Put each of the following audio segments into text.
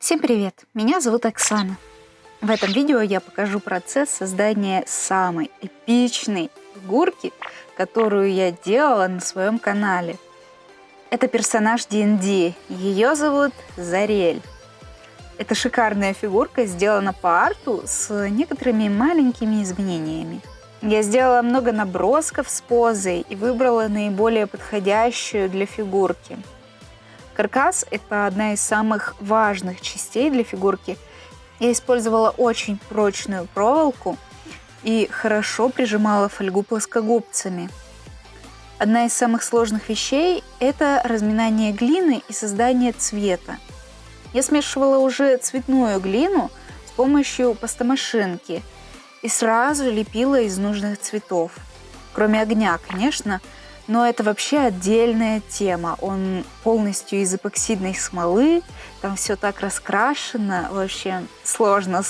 Всем привет! Меня зовут Оксана. В этом видео я покажу процесс создания самой эпичной фигурки, которую я делала на своем канале. Это персонаж D&D. Ее зовут Зарель. Это шикарная фигурка, сделана по арту с некоторыми маленькими изменениями. Я сделала много набросков с позой и выбрала наиболее подходящую для фигурки. Каркас – это одна из самых важных частей для фигурки. Я использовала очень прочную проволоку и хорошо прижимала фольгу плоскогубцами. Одна из самых сложных вещей – это разминание глины и создание цвета. Я смешивала уже цветную глину с помощью пастомашинки и сразу лепила из нужных цветов. Кроме огня, конечно, но это вообще отдельная тема. Он полностью из эпоксидной смолы, там все так раскрашено, вообще сложно.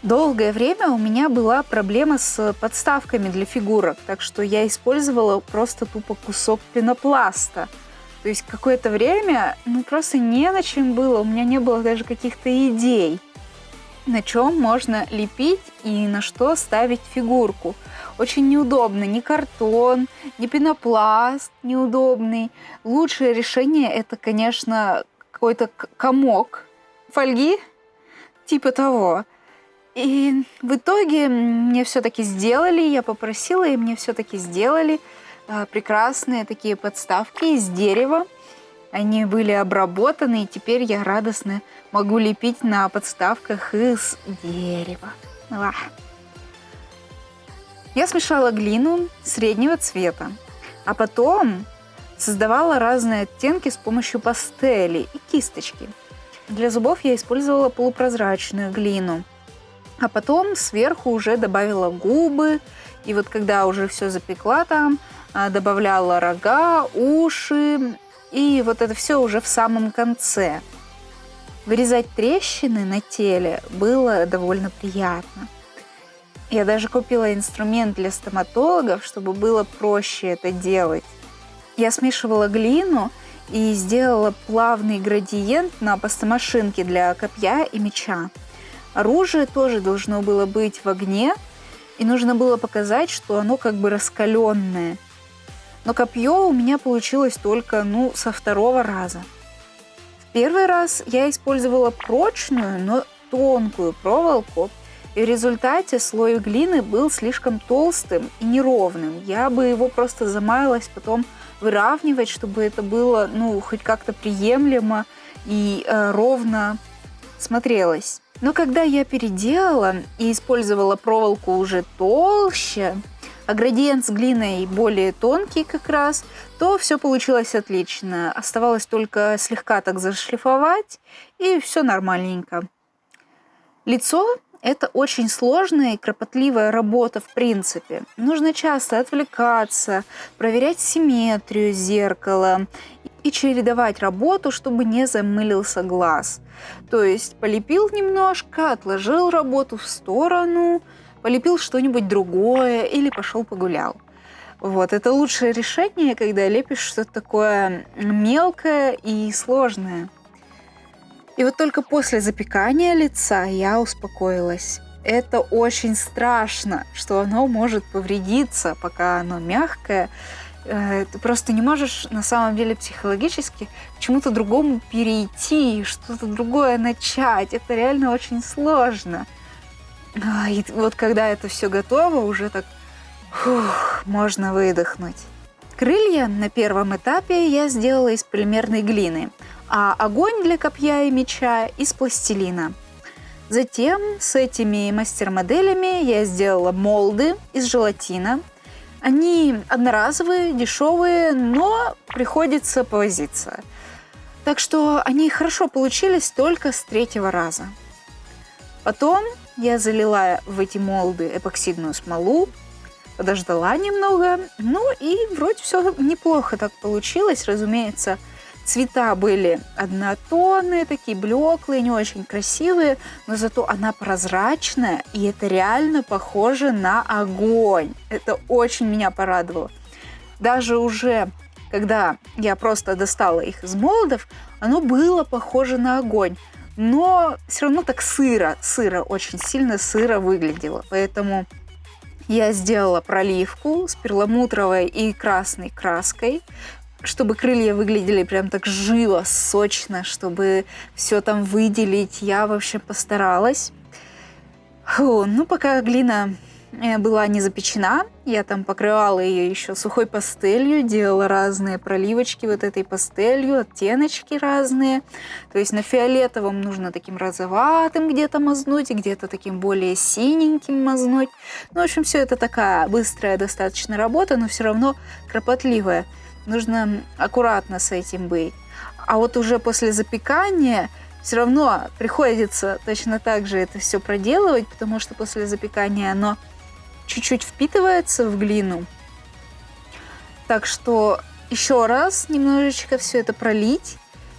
Долгое время у меня была проблема с подставками для фигурок, так что я использовала просто тупо кусок пенопласта. То есть какое-то время просто не на чем было, у меня не было даже каких-то идей, на чем можно лепить и на что ставить фигурку. Очень неудобно, ни картон, ни пенопласт неудобный. Лучшее решение это, конечно, какой-то комок фольги, типа того. И в итоге мне все-таки сделали, я попросила, и мне все-таки сделали прекрасные такие подставки из дерева. Они были обработаны, и теперь я радостно могу лепить на подставках из дерева. Я смешала глину среднего цвета, а потом создавала разные оттенки с помощью пастели и кисточки. Для зубов я использовала полупрозрачную глину, а потом сверху уже добавила губы, и вот когда уже все запекла там, добавляла рога, уши, и вот это все уже в самом конце. Вырезать трещины на теле было довольно приятно. Я даже купила инструмент для стоматологов, чтобы было проще это делать. Я смешивала глину и сделала плавный градиент на пастомашинке для копья и меча. Оружие тоже должно было быть в огне, и нужно было показать, что оно как бы раскаленное. Но копье у меня получилось только, со второго раза. В первый раз я использовала прочную, но тонкую проволоку, и в результате слой глины был слишком толстым и неровным. Я бы его просто замаялась потом выравнивать, чтобы это было, хоть как-то приемлемо и ровно смотрелось. Но когда я переделала и использовала проволоку уже толще, а градиент с глиной более тонкий как раз, то все получилось отлично. Оставалось только слегка так зашлифовать, и все нормальненько. Лицо – это очень сложная и кропотливая работа в принципе. Нужно часто отвлекаться, проверять симметрию зеркала и чередовать работу, чтобы не замылился глаз. То есть полепил немножко, отложил работу в сторону, полепил что-нибудь другое или пошел погулял. Это лучшее решение, когда лепишь что-то такое мелкое и сложное. И только после запекания лица я успокоилась. Это очень страшно, что оно может повредиться, пока оно мягкое. Ты просто не можешь на самом деле психологически к чему-то другому перейти, что-то другое начать. Это реально очень сложно. И когда это все готово, уже так можно выдохнуть. Крылья на первом этапе я сделала из полимерной глины, а огонь для копья и меча из пластилина. Затем с этими мастер-моделями я сделала молды из желатина. Они одноразовые, дешевые, но приходится повозиться. Так что они хорошо получились только с третьего раза. Потом я залила в эти молды эпоксидную смолу, подождала немного, и вроде все неплохо так получилось. Разумеется, цвета были однотонные, такие блеклые, не очень красивые, но зато она прозрачная, и это реально похоже на огонь. Это очень меня порадовало. Даже уже когда я просто достала их из молдов, оно было похоже на огонь, но все равно так сыро, очень сильно сыро выглядело. Поэтому я сделала проливку с перламутровой и красной краской, чтобы крылья выглядели прям так живо, сочно, чтобы все там выделить. Я вообще постаралась. Ну, пока глина была не запечена, я там покрывала ее еще сухой пастелью, делала разные проливочки вот этой пастелью, оттеночки разные. То есть на фиолетовом нужно таким розоватым где-то мазнуть, где-то таким более синеньким мазнуть. Ну, в общем, все это такая быстрая достаточно работа, но все равно кропотливая. Нужно аккуратно с этим быть. А вот уже после запекания все равно приходится точно так же это все проделывать, потому что после запекания оно чуть-чуть впитывается в глину. Так что еще раз немножечко все это пролить,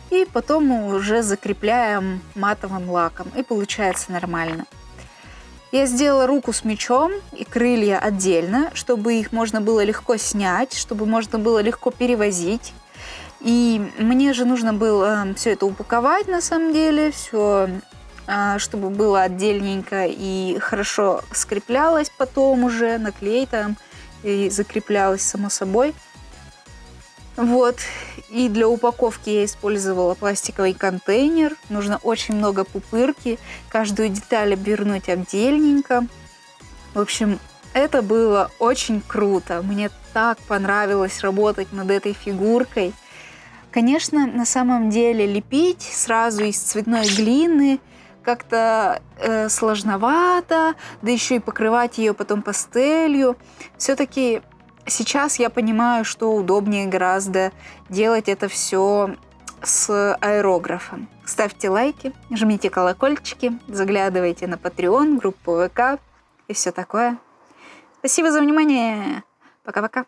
и потом мы уже закрепляем матовым лаком, и получается нормально. Я сделала руку с мечом и крылья отдельно, чтобы их можно было легко снять, чтобы можно было легко перевозить. И мне же нужно было все это упаковать на самом деле, все, чтобы было отдельненько и хорошо скреплялось потом уже, наклей там, и закреплялось само собой. Вот. И для упаковки я использовала пластиковый контейнер. Нужно очень много пупырки, каждую деталь обернуть отдельненько. В общем, это было очень круто. Мне так понравилось работать над этой фигуркой. Конечно, на самом деле лепить сразу из цветной глины как-то сложновато, да еще и покрывать ее потом пастелью. Все-таки сейчас я понимаю, что удобнее гораздо делать это все с аэрографом. Ставьте лайки, жмите колокольчики, заглядывайте на Patreon, группу ВК и все такое. Спасибо за внимание. Пока-пока.